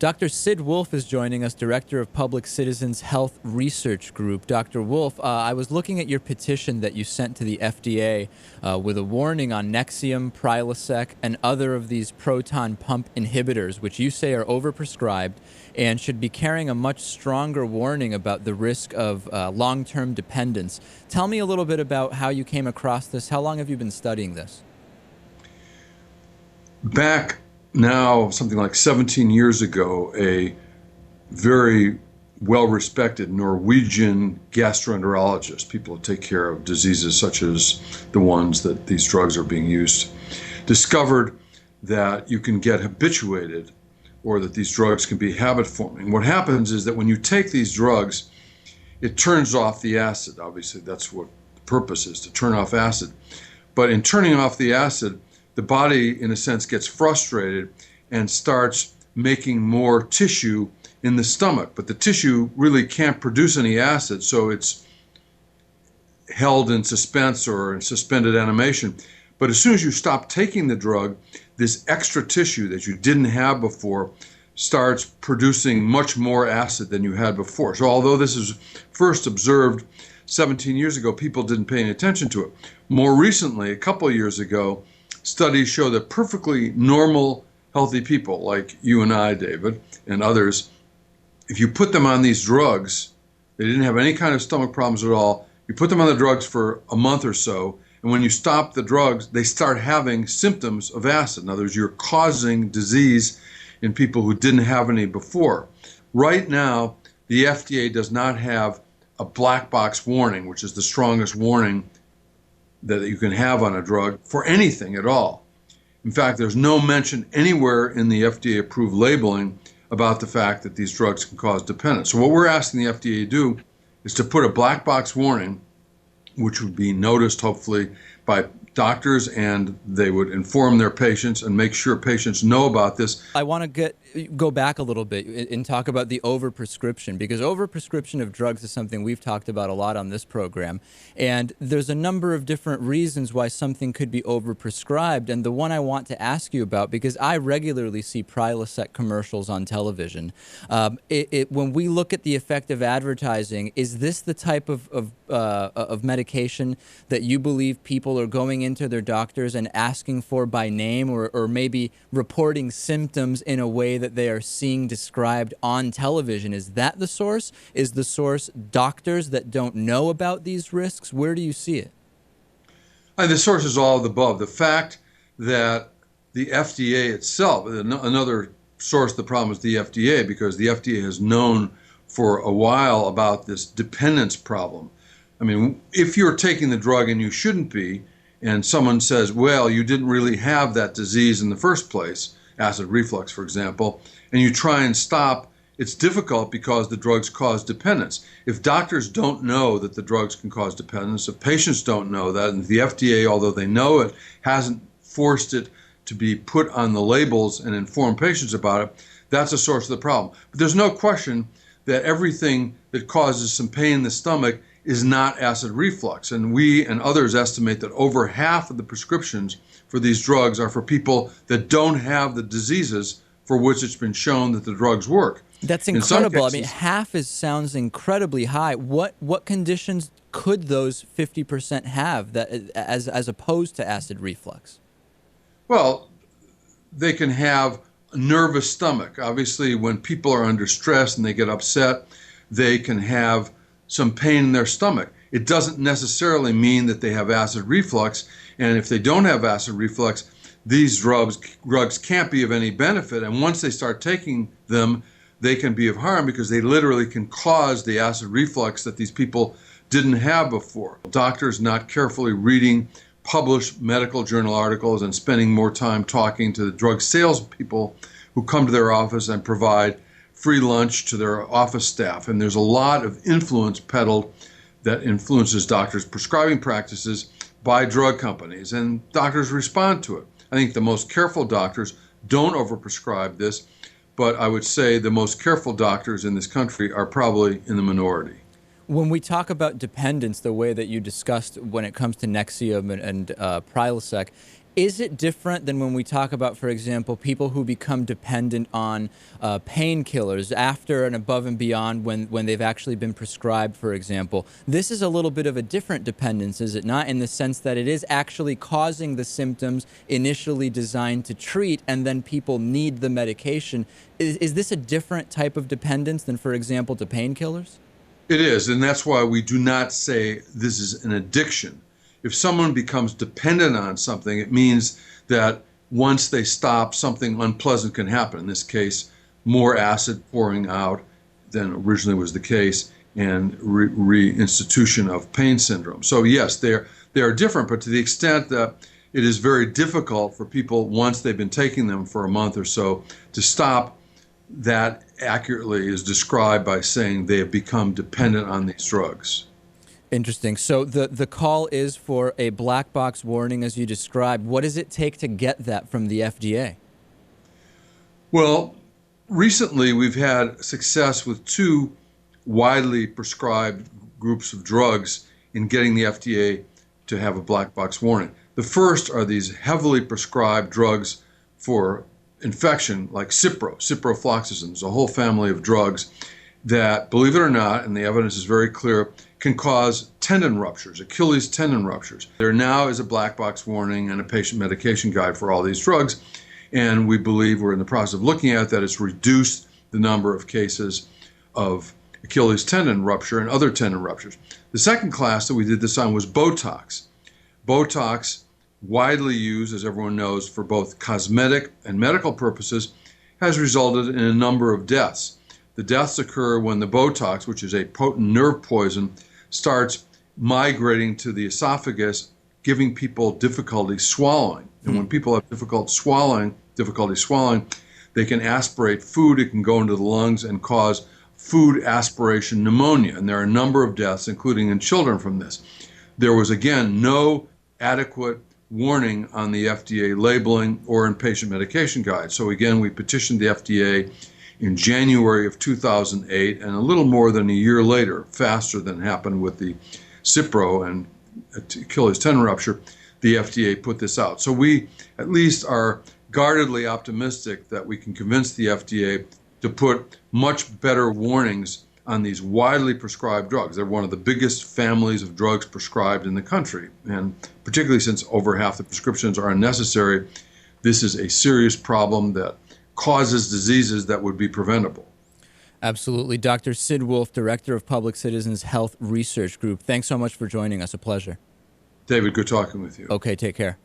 Dr. Sid Wolfe is joining us, Director of Public Citizens Health Research Group. Dr. Wolfe, I was looking at your petition that you sent to the FDA with a warning on Nexium, Prilosec, and other of these proton pump inhibitors, which you say are overprescribed and should be carrying a much stronger warning about the risk of long-term dependence. Tell me a little bit about how you came across this. How long have you been studying this? Back now, something like 17 years ago, a very well-respected Norwegian gastroenterologist, people who take care of diseases such as the ones that these drugs are being used, discovered that you can get habituated, or that these drugs can be habit-forming. What happens is that when you take these drugs, it turns off the acid. Obviously, that's what the purpose is, to turn off acid. But in turning off the acid, the body, in a sense, gets frustrated and starts making more tissue in the stomach. But the tissue really can't produce any acid, so it's held in suspense or in suspended animation. But as soon as you stop taking the drug, this extra tissue that you didn't have before starts producing much more acid than you had before. So although this is first observed 17 years ago, people didn't pay any attention to it. More recently, a couple of years ago, studies show that perfectly normal, healthy people like you and I, David, and others, if you put them on these drugs, they didn't have any kind of stomach problems at all, you put them on the drugs for a month or so, and when you stop the drugs, they start having symptoms of acid. In other words, you're causing disease in people who didn't have any before. Right now, the FDA does not have a black box warning, which is the strongest warning that you can have on a drug for anything at all. In fact, there's no mention anywhere in the FDA-approved labeling about the fact that these drugs can cause dependence. So what we're asking the FDA to do is to put a black box warning, which would be noticed hopefully by doctors, and they would inform their patients and make sure patients know about this. I want to go back a little bit and talk about the overprescription, because overprescription of drugs is something we've talked about a lot on this program. And there's a number of different reasons why something could be overprescribed. And the one I want to ask you about, because I regularly see Prilosec commercials on television, when we look at the effect of advertising, is this the type of medication that you believe people are going into their doctors and asking for by name, or maybe reporting symptoms in a way that they are seeing described on television? Is that the source? Is the source doctors that don't know about these risks? Where do you see it? The source is all of the above. The fact that the FDA itself, another source of the problem is the FDA, because the FDA has known for a while about this dependence problem. I mean, if you're taking the drug and you shouldn't be, and someone says, well, you didn't really have that disease in the first place, acid reflux, for example, and you try and stop, it's difficult because the drugs cause dependence. If doctors don't know that the drugs can cause dependence, if patients don't know that, and the FDA, although they know it, hasn't forced it to be put on the labels and inform patients about it, that's a source of the problem. But there's no question that everything that causes some pain in the stomach is not acid reflux. And we and others estimate that over half of the prescriptions for these drugs are for people that don't have the diseases for which it's been shown that the drugs work. That's incredible. I mean, half sounds incredibly high. What conditions could those 50% have that as opposed to acid reflux? Well, they can have a nervous stomach. Obviously, when people are under stress and they get upset, they can have some pain in their stomach. It doesn't necessarily mean that they have acid reflux, and if they don't have acid reflux, these drugs can't be of any benefit, and once they start taking them, they can be of harm because they literally can cause the acid reflux that these people didn't have before. Doctors not carefully reading published medical journal articles and spending more time talking to the drug salespeople who come to their office and provide free lunch to their office staff. And there's a lot of influence peddled that influences doctors' prescribing practices by drug companies, and doctors respond to it. I think the most careful doctors don't overprescribe this, but I would say the most careful doctors in this country are probably in the minority. When we talk about dependence, the way that you discussed when it comes to Nexium and Prilosec, Is it different than when we talk about, for example, people who become dependent on painkillers after and above and beyond when they've actually been prescribed, for example? This is a little bit of a different dependence, is it not, in the sense that it is actually causing the symptoms initially designed to treat, and then people need the medication. Is this a different type of dependence than, for example, to painkillers? It is, and that's why we do not say this is an addiction. If someone becomes dependent on something, it means that once they stop, something unpleasant can happen. In this case, more acid pouring out than originally was the case, and reinstitution of pain syndrome. So yes, they are different, but to the extent that it is very difficult for people, once they've been taking them for a month or so, to stop, that accurately is described by saying they have become dependent on these drugs. Interesting. So the call is for a black box warning, as you described. What does it take to get that from the FDA? Well, recently we've had success with two widely prescribed groups of drugs in getting the FDA to have a black box warning. The first are these heavily prescribed drugs for infection, like ciprofloxacin. There's a whole family of drugs that, believe it or not, and the evidence is very clear, can cause tendon ruptures, Achilles tendon ruptures. There now is a black box warning and a patient medication guide for all these drugs, and we believe, we're in the process of looking at that, it's reduced the number of cases of Achilles tendon rupture and other tendon ruptures. The second class that we did this on was Botox. Botox, widely used, as everyone knows, for both cosmetic and medical purposes, has resulted in a number of deaths. The deaths occur when the Botox, which is a potent nerve poison, starts migrating to the esophagus, giving people difficulty swallowing. And when people have difficulty swallowing, they can aspirate food, it can go into the lungs and cause food aspiration pneumonia. And there are a number of deaths, including in children, from this. There was, again, no adequate warning on the FDA labeling or in patient medication guides. So again, we petitioned the FDA in January of 2008, and a little more than a year later, faster than happened with the Cipro and Achilles tendon rupture, the FDA put this out. So we at least are guardedly optimistic that we can convince the FDA to put much better warnings on these widely prescribed drugs. They're one of the biggest families of drugs prescribed in the country, and particularly since over half the prescriptions are unnecessary, this is a serious problem that causes diseases that would be preventable. Absolutely. Dr. Sid Wolfe, Director of Public Citizens Health Research Group. Thanks so much for joining us. A pleasure. David, good talking with you. Okay, take care.